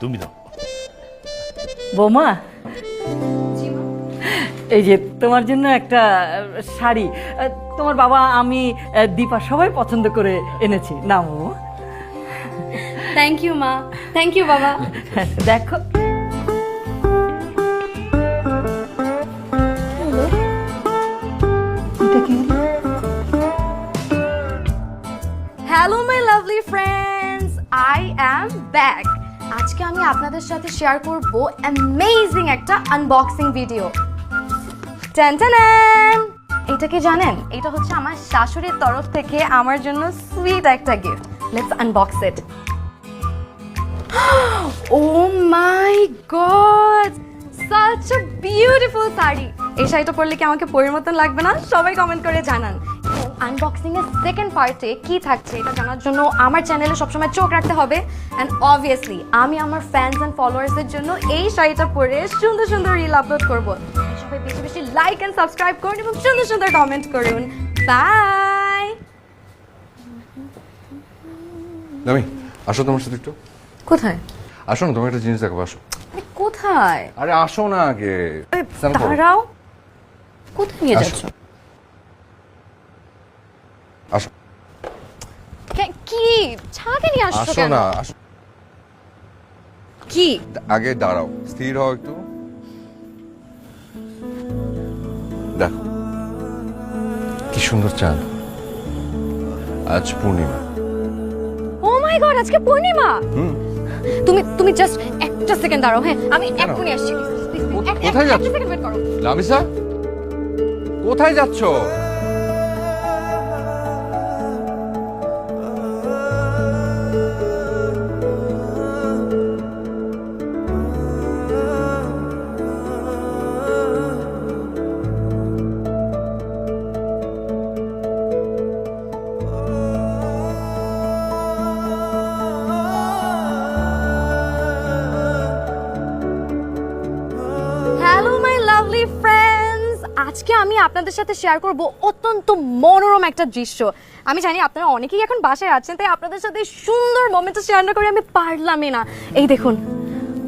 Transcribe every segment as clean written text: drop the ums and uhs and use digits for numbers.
তুমি দাও। বৌমা, এই যে তোমার জন্য একটা শাড়ি তোমার বাবা আমি দীপা সবাই পছন্দ করে এনেছি, নাও বৌমা। থ্যাংক ইউ মা, থ্যাংক ইউ বাবা। দেখো hello my lovely friends, I am back. আজকে আমি আপনাদের সাথে শেয়ার করব অ্যামেজিং একটা আনবক্সিং ভিডিও। টেনটেন, এটা কি জানেন? এটা হচ্ছে আমার শাশুড়ির তরফ থেকে আমার জন্য সুইট একটা gift. Let's unbox it. Oh my god! Such a beautiful sari. এই শাড়িটা পরলে কি আমাকে পরীর মতন লাগবে না? সবাই কমেন্ট করে জানান। আনবক্সিং এর সেকেন্ড পার্টে কি থাকছে এটা জানার জন্য আমার চ্যানেলে সবসময় চোখ রাখতে হবে। অ্যান্ড অবভিয়াসলি আমি আমার ফ্যান্স অ্যান্ড ফলোয়ার্সদের জন্য এই শাড়িটা পরে সুন্দর সুন্দর রিল আপলোড করব। সবাই বেশি বেশি লাইক অ্যান্ড সাবস্ক্রাইব করুন এবং সুন্দর সুন্দর কমেন্ট করুন। বাই। দামি, আসো তোমার সাথে একটু। কোথায়? আসো না, তোমার একটা জিনিস দেখাবো, আসো। কোথায়? আরে আসো না আগে। স্নান করো। দাঁড়াও, কোথায় নিয়ে আসো। যাচ্ছ? আসো কি ছাদে নিয়ে আসছো আসো কেন? না, আসো। কি? আগে দাঁড়াও, স্থির হও একটু। দেখো কি সুন্দর চাঁদ, আজ পূর্ণিমা। ও মাই গড, আজকে পূর্ণিমা। তুমি তুমি জাস্ট একটা সেকেন্ড দাঁড়াও। হ্যাঁ, আমি এক্ষুনি আসছি। কোথায় যাচ্ছ? একটা সেকেন্ড ওয়েট করো। লামিসা, কোথায় যাচ্ছ? হ্যালো মাই লাভলি ফ্রেন্ডস, আজকে আমি আপনাদের সাথে শেয়ার করব অত্যন্ত মনোরম একটা দৃশ্য। আমি জানি আপনারা অনেকেই এখন বাসায় আছেন, তাই আপনাদের সাথে সুন্দর মোমেন্টটা শেয়ার না করে আমি পারলামই না। এই দেখুন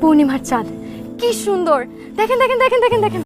পূর্ণিমার চাঁদ, কি সুন্দর। দেখেন দেখেন দেখেন দেখেন দেখেন।